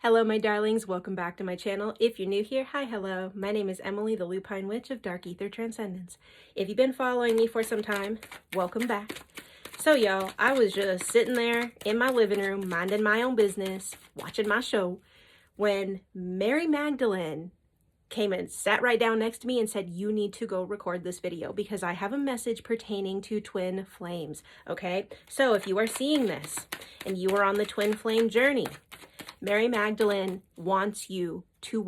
Hello, my darlings. Welcome back to my channel. If you're new here, hi, hello. My name is Emily, the Lupine Witch of Dark Ether Transcendence. If you've been following me for some time, welcome back. So, y'all, I was just sitting there in my living room, minding my own business, watching my show, when Mary Magdalene came and sat right down next to me and said, you need to go record this video because I have a message pertaining to twin flames, okay? So if you are seeing this and you are on the twin flame journey, Mary Magdalene wants you to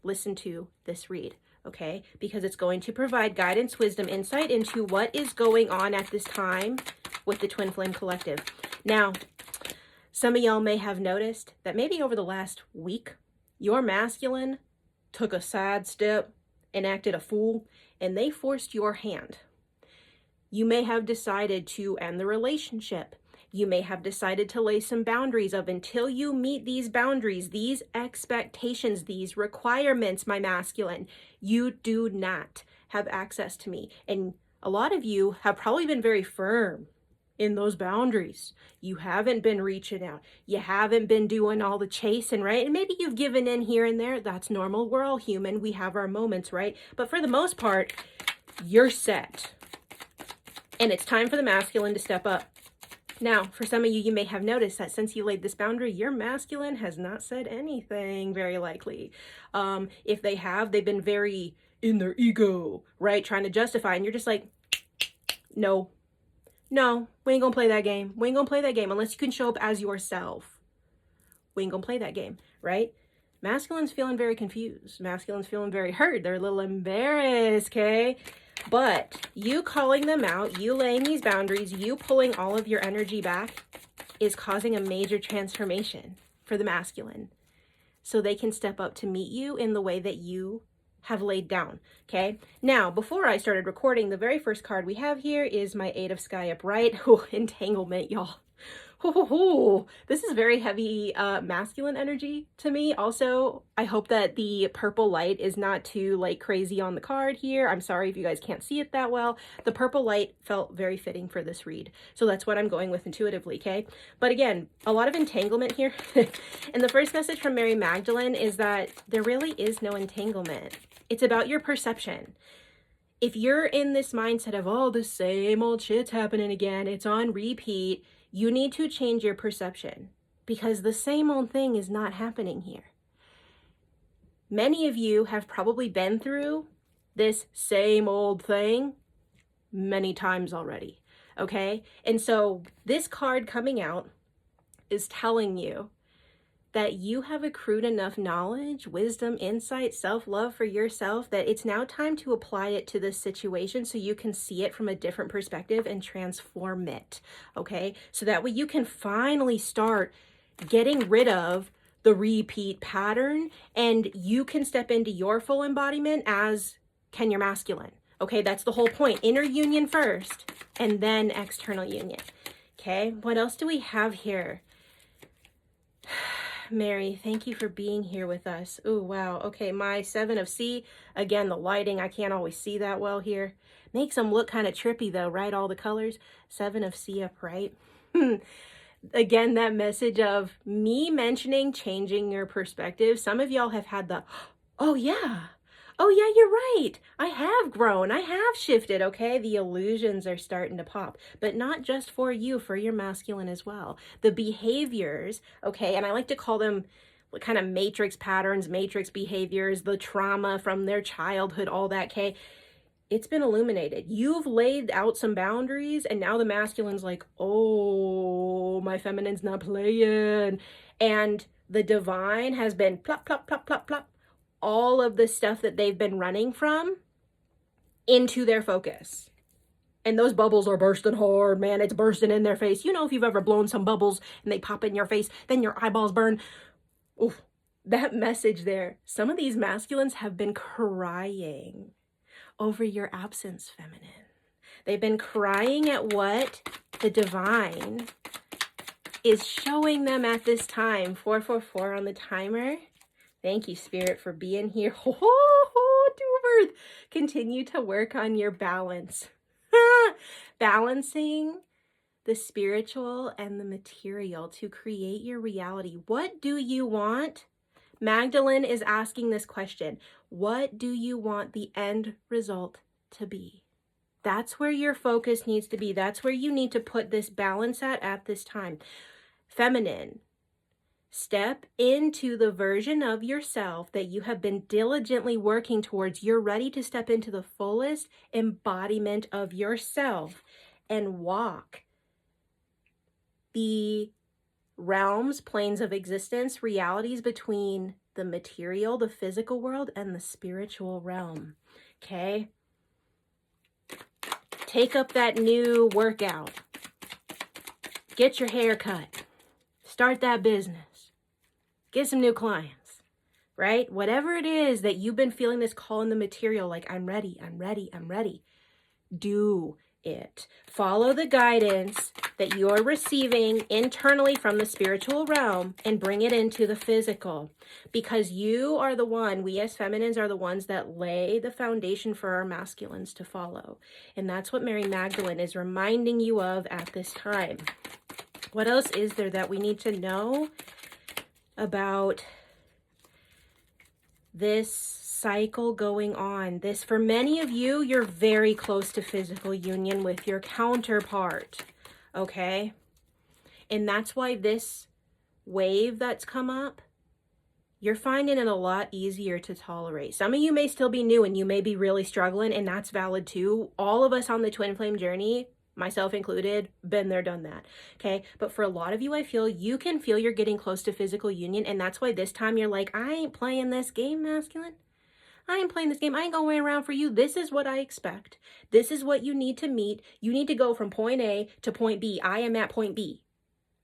listen to this read, okay? Because it's going to provide guidance, wisdom, insight into what is going on at this time with the Twin Flame Collective. Now, some of y'all may have noticed that maybe over the last week, your masculine took a sidestep and acted a fool, and they forced your hand. You may have decided to end the relationship. You may have decided to lay some boundaries of until you meet these boundaries, these expectations, these requirements, my masculine, you do not have access to me. And a lot of you have probably been very firm in those boundaries. You haven't been reaching out. You haven't been doing all the chasing, right? And maybe you've given in here and there. That's normal. We're all human. We have our moments, right? But for the most part, you're set. And it's time for the masculine to step up. Now, for some of you, you may have noticed that since you laid this boundary, your masculine has not said anything, very likely. If they have, they've been very in their ego, right? Trying to justify, and you're just like, no, we ain't gonna play that game. We ain't gonna play that game unless you can show up as yourself. We ain't gonna play that game, right? Masculine's feeling very confused. Masculine's feeling very hurt. They're a little embarrassed, okay? But you calling them out, you laying these boundaries, you pulling all of your energy back is causing a major transformation for the masculine. So they can step up to meet you in the way that you have laid down, okay? Now, before I started recording, the very first card we have here is my Eight of Sky upright. Oh, entanglement, y'all. This is very heavy masculine energy to me. Also, I hope that the purple light is not too like crazy on the card here. I'm sorry if you guys can't see it that well. The purple light felt very fitting for this read. So that's what I'm going with intuitively, okay? But again, a lot of entanglement here. And the first message from Mary Magdalene is that there really is no entanglement. It's about your perception. If you're in this mindset of, oh, the same old shit's happening again, it's on repeat, you need to change your perception because the same old thing is not happening here. Many of you have probably been through this same old thing many times already, okay? And so this card coming out is telling you that you have accrued enough knowledge, wisdom, insight, self-love for yourself that it's now time to apply it to this situation so you can see it from a different perspective and transform it, okay? So that way you can finally start getting rid of the repeat pattern and you can step into your full embodiment as can your masculine, okay? That's the whole point. Inner union first and then external union, okay? What else do we have here? Mary, thank you for being here with us. Oh, wow. Okay, my Seven of C. Again, the lighting, I can't always see that well here. Makes them look kind of trippy though, right? All the colors. Seven of C upright. Again, that message of me mentioning changing your perspective. Some of y'all have had the, oh yeah, you're right. I have grown. I have shifted, okay? The illusions are starting to pop, but not just for you, for your masculine as well. The behaviors, okay, and I like to call them kind of matrix patterns, matrix behaviors, the trauma from their childhood, all that, okay? It's been illuminated. You've laid out some boundaries, and now the masculine's like, oh, my feminine's not playing. And the divine has been plop, plop, plop, plop, plop, all of the stuff that they've been running from into their focus. And those bubbles are bursting hard, man. It's bursting in their face. You know, if you've ever blown some bubbles and they pop in your face, then your eyeballs burn. Oof, that message there. Some of these masculines have been crying over your absence, feminine. They've been crying at what the divine is showing them at this time. 444 on the timer. Thank you, Spirit, for being here. Two of Earth. Continue to work on your balance. Balancing the spiritual and the material to create your reality. What do you want? Magdalene is asking this question. What do you want the end result to be? That's where your focus needs to be. That's where you need to put this balance at this time. Feminine, step into the version of yourself that you have been diligently working towards. You're ready to step into the fullest embodiment of yourself and walk the realms, planes of existence, realities between the material, the physical world, and the spiritual realm. Okay? Take up that new workout. Get your hair cut. Start that business. Get some new clients, right? Whatever it is that you've been feeling this call in the material, like I'm ready, I'm ready, I'm ready. Do it. Follow the guidance that you're receiving internally from the spiritual realm and bring it into the physical, because you are the one, we as feminines are the ones that lay the foundation for our masculines to follow. And that's what Mary Magdalene is reminding you of at this time. What else is there that we need to know about this cycle going on? This, for many of you, you're very close to physical union with your counterpart, okay? And that's why this wave that's come up, you're finding it a lot easier to tolerate. Some of you may still be new and you may be really struggling, and that's valid too. All of us on the twin flame journey, myself included, been there, done that, okay? But for a lot of you, I feel you can feel you're getting close to physical union, and that's why this time you're like, I ain't playing this game, masculine. I ain't playing this game. I ain't gonna wait around for you. This is what I expect. This is what you need to meet. You need to go from point A to point B. I am at point B.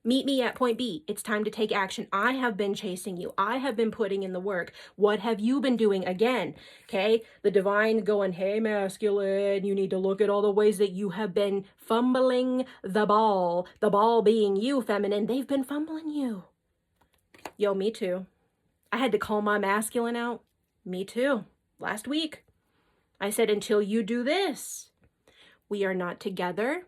Meet me at point B. It's time to take action. I have been chasing you. I have been putting in the work. What have you been doing? Again, okay? The divine going, hey, masculine, you need to look at all the ways that you have been fumbling the ball. The ball being you, feminine. They've been fumbling you. Yo, me too. I had to call my masculine out. Me too. Last week. I said, until you do this, we are not together.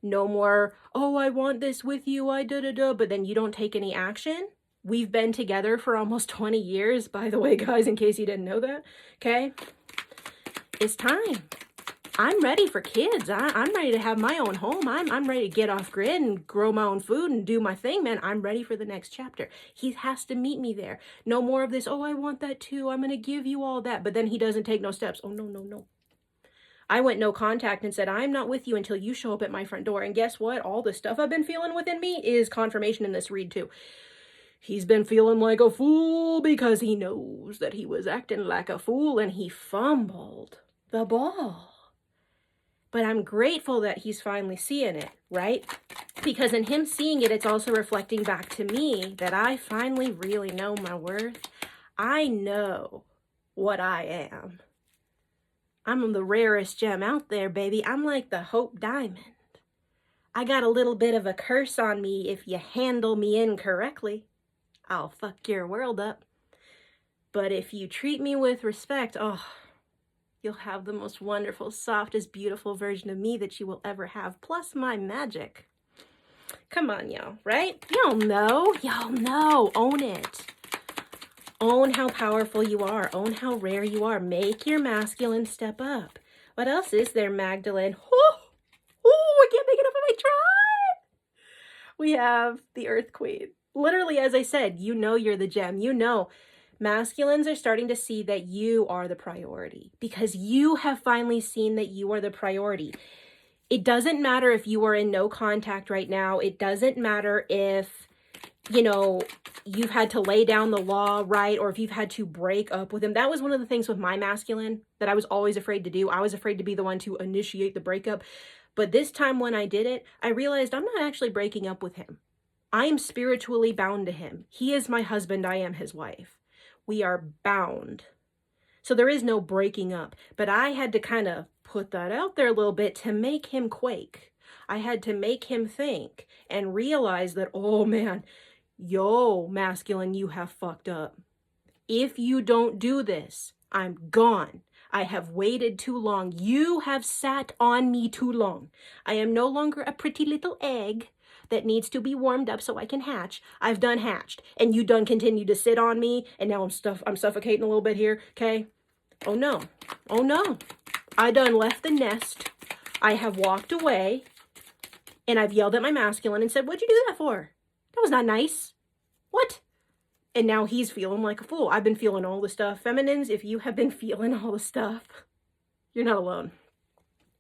No more, oh, I want this with you, but then you don't take any action. We've been together for almost 20 years, by the way, guys, in case you didn't know that, okay? It's time. I'm ready for kids. I'm ready to have my own home. I'm ready to get off grid and grow my own food and do my thing, man. I'm ready for the next chapter. He has to meet me there. No more of this, oh, I want that too. I'm going to give you all that. But then he doesn't take no steps. Oh, no, no, no. I went no contact and said, I'm not with you until you show up at my front door. And guess what? All the stuff I've been feeling within me is confirmation in this read too. He's been feeling like a fool because he knows that he was acting like a fool and he fumbled the ball. But I'm grateful that he's finally seeing it, right? Because in him seeing it, it's also reflecting back to me that I finally really know my worth. I know what I am. I'm the rarest gem out there, baby. I'm like the Hope Diamond. I got a little bit of a curse on me. If you handle me incorrectly, I'll fuck your world up. But if you treat me with respect, oh, you'll have the most wonderful, softest, beautiful version of me that you will ever have, plus my magic. Come on, y'all, right? Y'all know. Own it. Own how powerful you are. Own how rare you are. Make your masculine step up. What else is there, Magdalene? Oh, I can't make it up on my tribe. We have the Earth Queen. Literally, as I said, you know you're the gem. You know, masculines are starting to see that you are the priority because you have finally seen that you are the priority. It doesn't matter if you are in no contact right now. It doesn't matter if, you know, you've had to lay down the law, right? Or if you've had to break up with him. That was one of the things with my masculine that I was always afraid to do. I was afraid to be the one to initiate the breakup. But this time when I did it, I realized I'm not actually breaking up with him. I am spiritually bound to him. He is my husband. I am his wife. We are bound. So there is no breaking up. But I had to kind of put that out there a little bit to make him quake. I had to make him think and realize that, oh man, yo, masculine, you have fucked up. If you don't do this, I'm gone. I have waited too long. You have sat on me too long. I am no longer a pretty little egg that needs to be warmed up so I can hatch. I've done hatched, and you done continue to sit on me, and now I'm suffocating a little bit here, okay? Oh no, oh no. I done left the nest. I have walked away, and I've yelled at my masculine and said, what'd you do that for? That was not nice. What? And now he's feeling like a fool. I've been feeling all the stuff. Feminines, if you have been feeling all the stuff, you're not alone.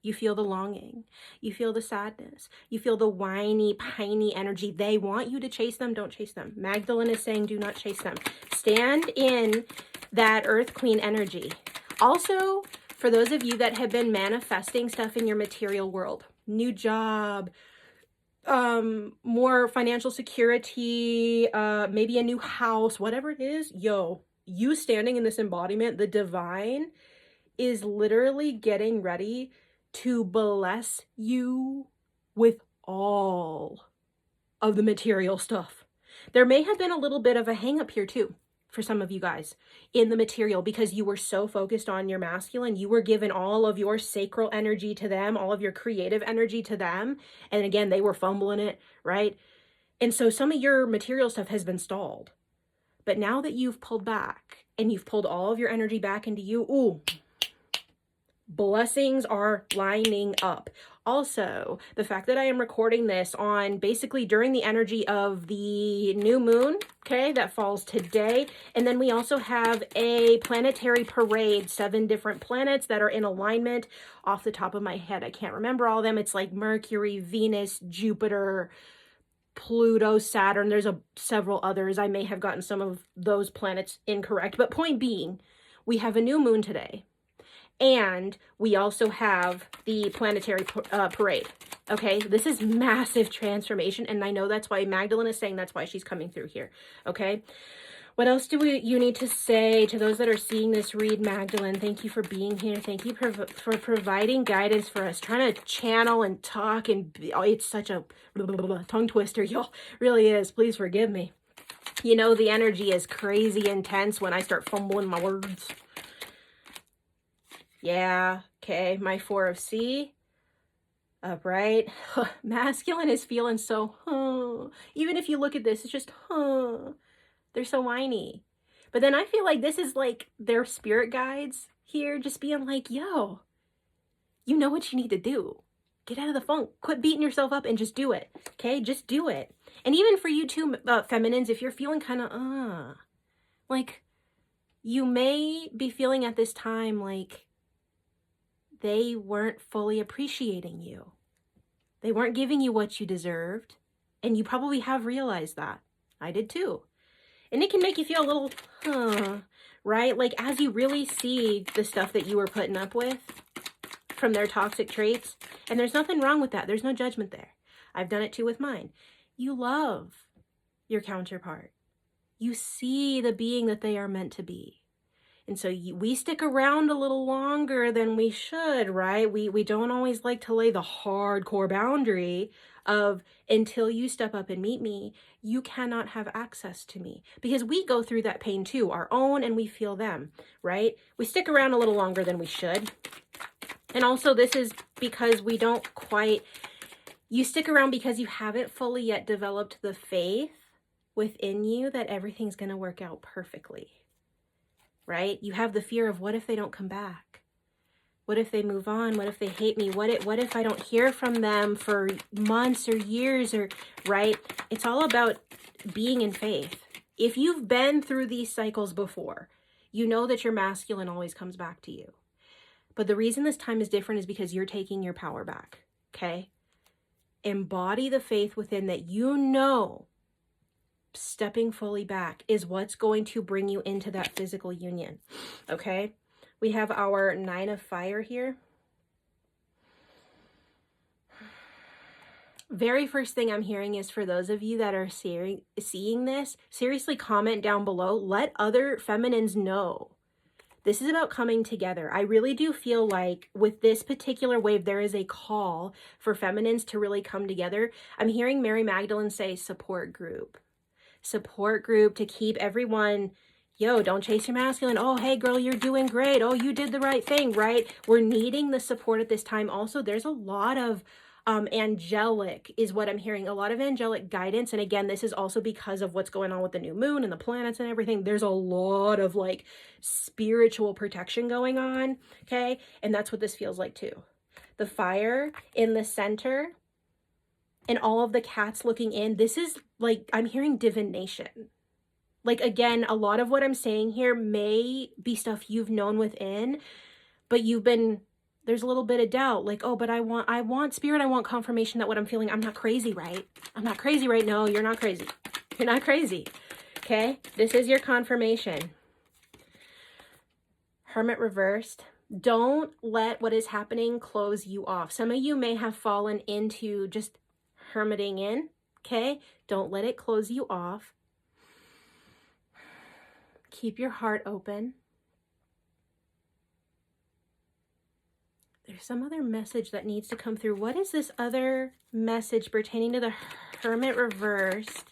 You feel the longing. You feel the sadness. You feel the whiny, piney energy. They want you to chase them. Don't chase them. Magdalene is saying, do not chase them. Stand in that Earth Queen energy. Also, for those of you that have been manifesting stuff in your material world, new job, more financial security, maybe a new house, whatever it is, you standing in this embodiment, the divine is literally getting ready to bless you with all of the material stuff. There may have been a little bit of a hang up here too for some of you guys in the material, because you were so focused on your masculine. You were given all of your sacral energy to them, all of your creative energy to them. And again, they were fumbling it, right? And so some of your material stuff has been stalled. But now that you've pulled back and you've pulled all of your energy back into you, ooh, blessings are lining up. Also, the fact that I am recording this on basically during the energy of the new moon, okay, that falls today. And then we also have a planetary parade, 7 different planets that are in alignment. Off the top of my head, I can't remember all of them. It's like Mercury, Venus, Jupiter, Pluto, Saturn. There's several others. I may have gotten some of those planets incorrect. But point being, we have a new moon today. And we also have the planetary parade. Okay, this is massive transformation. And I know that's why Magdalene is saying that's why she's coming through here. Okay, what else do you need to say to those that are seeing this read? Magdalene, thank you for being here. Thank you for providing guidance for us. Trying to channel and talk, and it's such a tongue twister, y'all. Really is. Please forgive me. You know, the energy is crazy intense when I start fumbling my words. Yeah, okay, my 4 of C, upright. Masculine is feeling so, even if you look at this, it's just, they're so whiny. But then I feel like this is like their spirit guides here, just being like, yo, you know what you need to do. Get out of the funk. Quit beating yourself up and just do it, okay? Just do it. And even for you too, feminines, if you're feeling kind of, like, you may be feeling at this time like, they weren't fully appreciating you. They weren't giving you what you deserved. And you probably have realized that. I did too. And it can make you feel a little, right? Like as you really see the stuff that you were putting up with from their toxic traits. And there's nothing wrong with that. There's no judgment there. I've done it too with mine. You love your counterpart. You see the being that they are meant to be. And so we stick around a little longer than we should, right? We don't always like to lay the hardcore boundary of until you step up and meet me, you cannot have access to me. Because we go through that pain too, our own, and we feel them, right? We stick around a little longer than we should. And also this is because we don't quite, you stick around because you haven't fully yet developed the faith within you that everything's going to work out perfectly. Right? You have the fear of what if they don't come back? What if they move on? What if they hate me? What if I don't hear from them for months or years, or right? It's all about being in faith. If you've been through these cycles before, you know that your masculine always comes back to you. But the reason this time is different is because you're taking your power back. Okay? Embody the faith within that you know. Stepping fully back is what's going to bring you into that physical union. Okay, we have our 9 of fire here. Very first thing I'm hearing is for those of you that are seeing this, seriously comment down below. Let other feminines know. This is about coming together. I really do feel like with this particular wave, there is a call for feminines to really come together. I'm hearing Mary Magdalene say support group to keep everyone yo, don't chase your masculine. Oh, hey girl, you're doing great. Oh, you did the right thing, right? We're needing the support at this time. Also, there's a lot of angelic is what I'm hearing. A lot of angelic guidance. And again, this is also because of what's going on with the new moon and the planets and everything. There's a lot of like spiritual protection going on. Okay. And that's what this feels like too. The fire in the center and all of the cats looking in. This is like, I'm hearing divination. Like, again, a lot of what I'm saying here may be stuff you've known within, but there's a little bit of doubt. Like, oh, but I want spirit. I want confirmation that what I'm feeling, I'm not crazy, right? I'm not crazy, right? No, you're not crazy. You're not crazy. Okay. This is your confirmation. Hermit reversed. Don't let what is happening close you off. Some of you may have fallen into just hermiting in. Okay. Don't let it close you off. Keep your heart open. There's some other message that needs to come through. What is this other message pertaining to the Hermit reversed?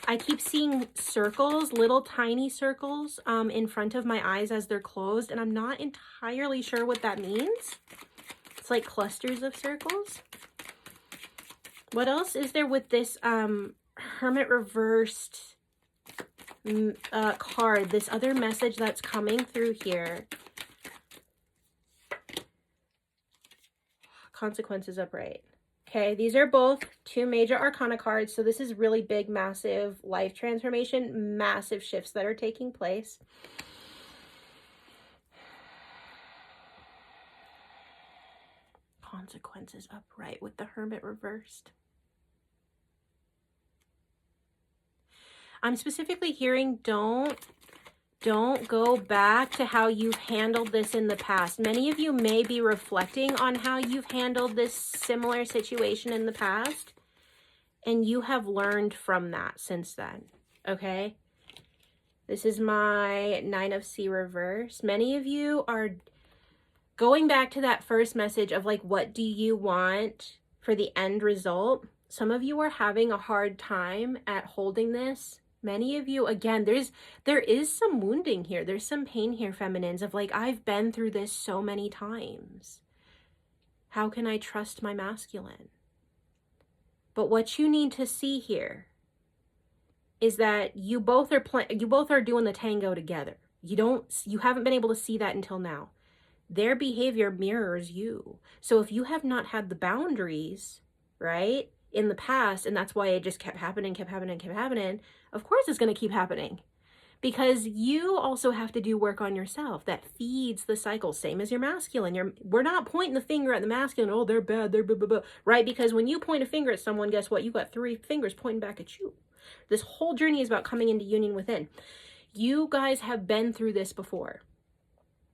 I keep seeing circles, little tiny circles in front of my eyes as they're closed, and I'm not entirely sure what that means. It's like clusters of circles. What else is there with this Hermit reversed card, this other message that's coming through here? Consequences upright. Okay, these are both 2 major arcana cards, so this is really big, massive life transformation, massive shifts that are taking place. Consequences upright with the Hermit reversed. I'm specifically hearing don't go back to how you've handled this in the past. Many of you may be reflecting on how you've handled this similar situation in the past, and you have learned from that since then, okay? This is my 9 of C reverse. Many of you are going back to that first message of like, what do you want for the end result? Some of you are having a hard time at holding this. Many of you, again, there is some wounding here. There's some pain here, feminines, of like, I've been through this so many times. How can I trust my masculine? But what you need to see here is that you both are doing the tango together. You haven't been able to see that until now. Their behavior mirrors you. So if you have not had the boundaries, right, in the past, and that's why it just kept happening, of course it's going to keep happening, because you also have to do work on yourself that feeds the cycle. Same as your masculine. We're not pointing the finger at the masculine. Oh, they're bad. They're blah, blah, blah. Right? Because when you point a finger at someone, guess what? You got 3 fingers pointing back at you. This whole journey is about coming into union within. You guys have been through this before.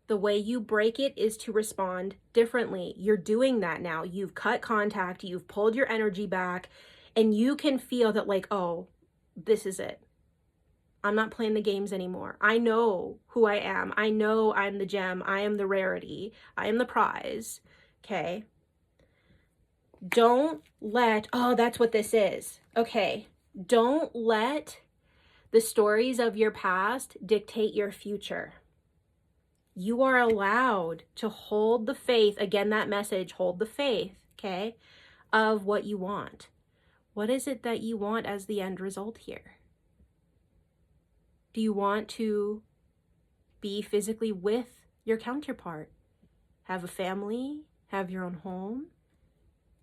The way you break it is to respond differently. You're doing that now. You've cut contact. You've pulled your energy back, and you can feel that like, oh, this is it. I'm not playing the games anymore. I know who I am. I know I'm the gem. I am the rarity. I am the prize. Okay. Don't let, oh, that's what this is. Okay. Don't let the stories of your past dictate your future. You are allowed to hold the faith. Again, that message, hold the faith, okay, of what you want. What is it that you want as the end result here? Do you want to be physically with your counterpart? Have a family? Have your own home?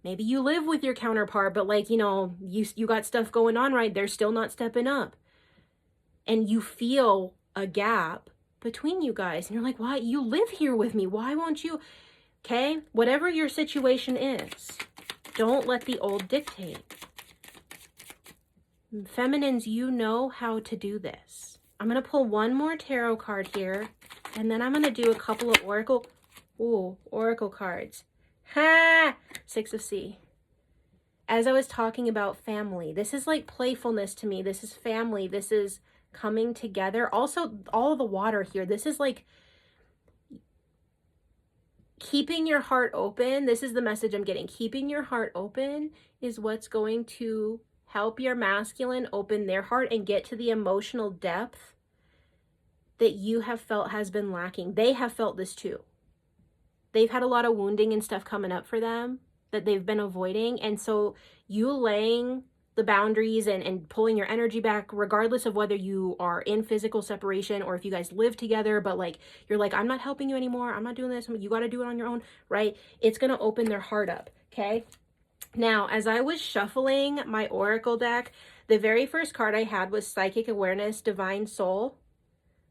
Maybe you live with your counterpart, but like, you got stuff going on, right? They're still not stepping up. And you feel a gap between you guys. And you're like, why? You live here with me. Why won't you? Okay? Whatever your situation is, don't let the old dictate. Feminines, you know how to do this. I'm going to pull one more tarot card here, and then I'm going to do a couple of oracle cards. Ha! 6 of C. As I was talking about family, this is like playfulness to me. This is family. This is coming together. Also, all the water here. This is like keeping your heart open. This is the message I'm getting. Keeping your heart open is what's going to help your masculine open their heart and get to the emotional depth that you have felt has been lacking. They have felt this too. They've had a lot of wounding and stuff coming up for them that they've been avoiding. And so you laying the boundaries and pulling your energy back, regardless of whether you are in physical separation or if you guys live together, but like, you're like, I'm not helping you anymore. I'm not doing this. You got to do it on your own, right? It's going to open their heart up. Okay. Now, as I was shuffling my Oracle deck, the very first card I had was Psychic Awareness, Divine Soul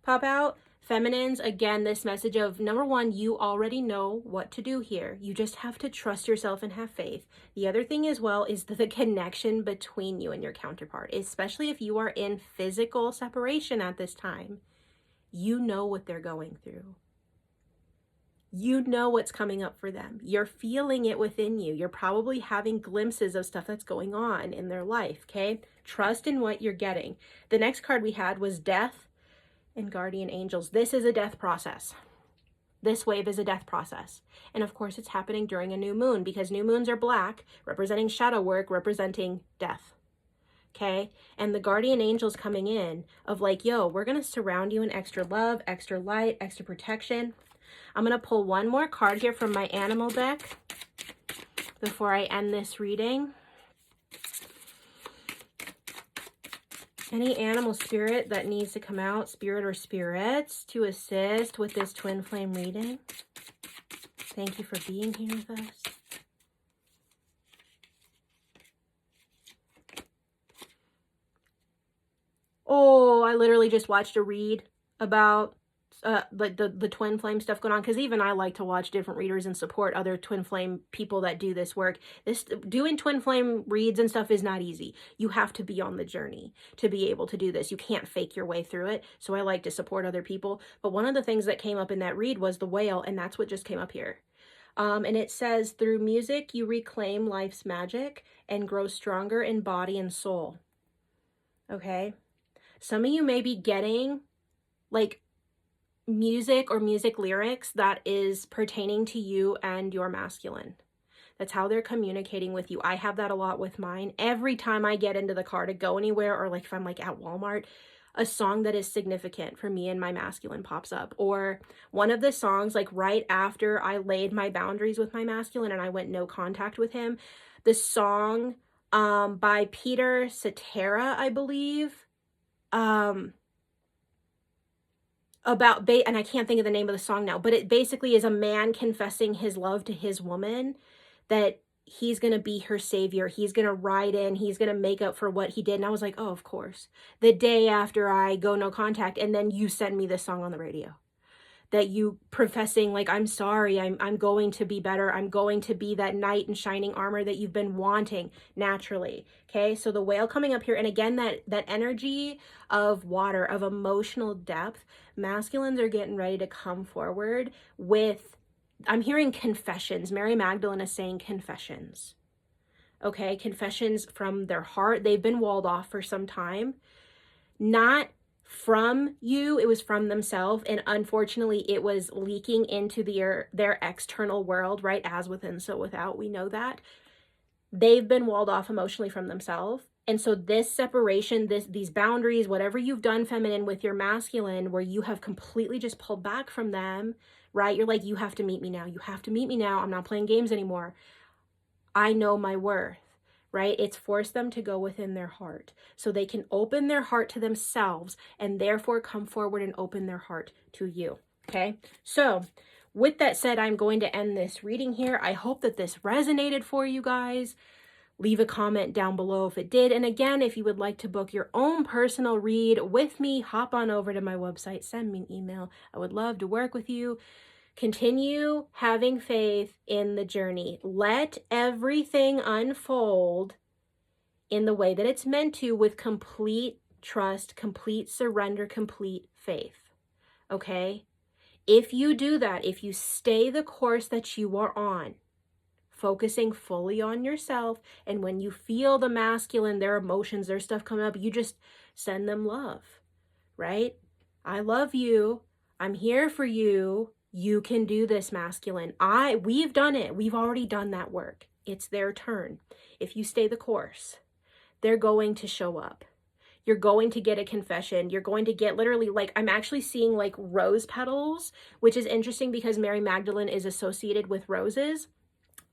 pop out. Feminines, again, this message of, number one, you already know what to do here. You just have to trust yourself and have faith. The other thing as well is the connection between you and your counterpart, especially if you are in physical separation at this time. You know what they're going through. You know what's coming up for them. You're feeling it within you. You're probably having glimpses of stuff that's going on in their life, okay? Trust in what you're getting. The next card we had was Death and Guardian Angels. This is a death process. This wave is a death process. And of course, it's happening during a new moon because new moons are black, representing shadow work, representing death. Okay? And the Guardian Angels coming in of like, yo, we're going to surround you in extra love, extra light, extra protection. I'm going to pull one more card here from my animal deck before I end this reading. Any animal spirit that needs to come out, spirit or spirits, to assist with this twin flame reading. Thank you for being here with us. Oh, I literally just watched a read about like the twin flame stuff going on, because even I like to watch different readers and support other twin flame people that do this work. Doing twin flame reads and stuff is not easy. You have to be on the journey to be able to do this. You can't fake your way through it. So I like to support other people. But one of the things that came up in that read was the whale, and that's what just came up here. And it says, through music, you reclaim life's magic and grow stronger in body and soul. Okay? Some of you may be getting like music or music lyrics that is pertaining to you and your masculine. That's how they're communicating with you. I have that a lot with mine. Every time I get into the car to go anywhere, or like if I'm like at Walmart, a song that is significant for me and my masculine pops up. Or one of the songs, like right after I laid my boundaries with my masculine and I went no contact with him, the song by Peter Cetera, I believe, about, and I can't think of the name of the song now, but it basically is a man confessing his love to his woman, that he's going to be her savior. He's going to ride in. He's going to make up for what he did. And I was like, oh, of course. The day after I go no contact, and then you send me this song on the radio. That you professing like, I'm sorry, I'm going to be better. I'm going to be that knight in shining armor that you've been wanting naturally. Okay, so the whale coming up here. And again, that energy of water, of emotional depth, masculines are getting ready to come forward with, I'm hearing confessions. Mary Magdalene is saying confessions. Okay, confessions from their heart. They've been walled off for some time. Not from you, it was from themselves, and unfortunately it was leaking into their external world, right? As within, so without. We know that they've been walled off emotionally from themselves. And so this separation, these boundaries, whatever you've done, feminine, with your masculine, where you have completely just pulled back from them, right? You're like, you have to meet me now. You have to meet me now. I'm not playing games anymore. I know my worth. Right? It's forced them to go within their heart so they can open their heart to themselves and therefore come forward and open their heart to you. Okay. So with that said, I'm going to end this reading here. I hope that this resonated for you guys. Leave a comment down below if it did. And again, if you would like to book your own personal read with me, hop on over to my website, send me an email. I would love to work with you. Continue having faith in the journey. Let everything unfold in the way that it's meant to, with complete trust, complete surrender, complete faith. Okay? If you do that, if you stay the course that you are on, focusing fully on yourself, and when you feel the masculine, their emotions, their stuff coming up, you just send them love, right? I love you. I'm here for you. You can do this, masculine. We've done it. We've already done that work. It's their turn. If you stay the course, they're going to show up. You're going to get a confession. You're going to get literally, like, I'm actually seeing like rose petals, which is interesting because Mary Magdalene is associated with roses.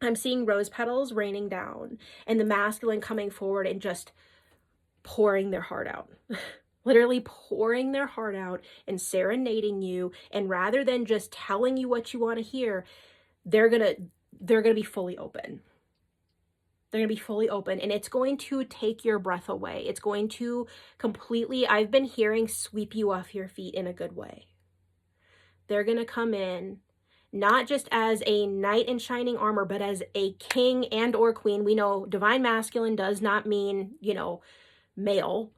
I'm seeing rose petals raining down and the masculine coming forward and just pouring their heart out. Literally pouring their heart out and serenading you. And rather than just telling you what you want to hear, they're gonna be fully open. They're going to be fully open, and it's going to take your breath away. It's going to completely, I've been hearing, sweep you off your feet in a good way. They're going to come in not just as a knight in shining armor, but as a king and or queen. We know divine masculine does not mean, you know, male,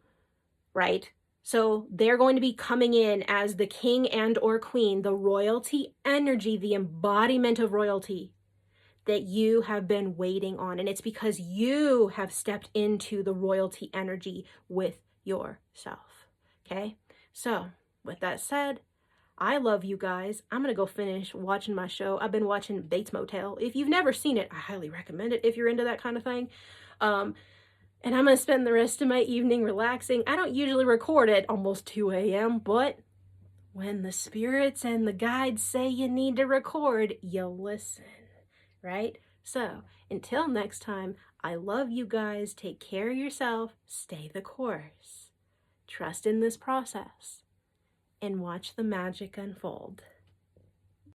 right? So they're going to be coming in as the king and or queen, the royalty energy, the embodiment of royalty that you have been waiting on. And it's because you have stepped into the royalty energy with yourself. Okay? So with that said, I love you guys. I'm going to go finish watching my show. I've been watching Bates Motel. If you've never seen it, I highly recommend it if you're into that kind of thing. And I'm going to spend the rest of my evening relaxing. I don't usually record at almost 2 a.m., but when the spirits and the guides say you need to record, you listen. Right? So until next time, I love you guys. Take care of yourself. Stay the course. Trust in this process and watch the magic unfold.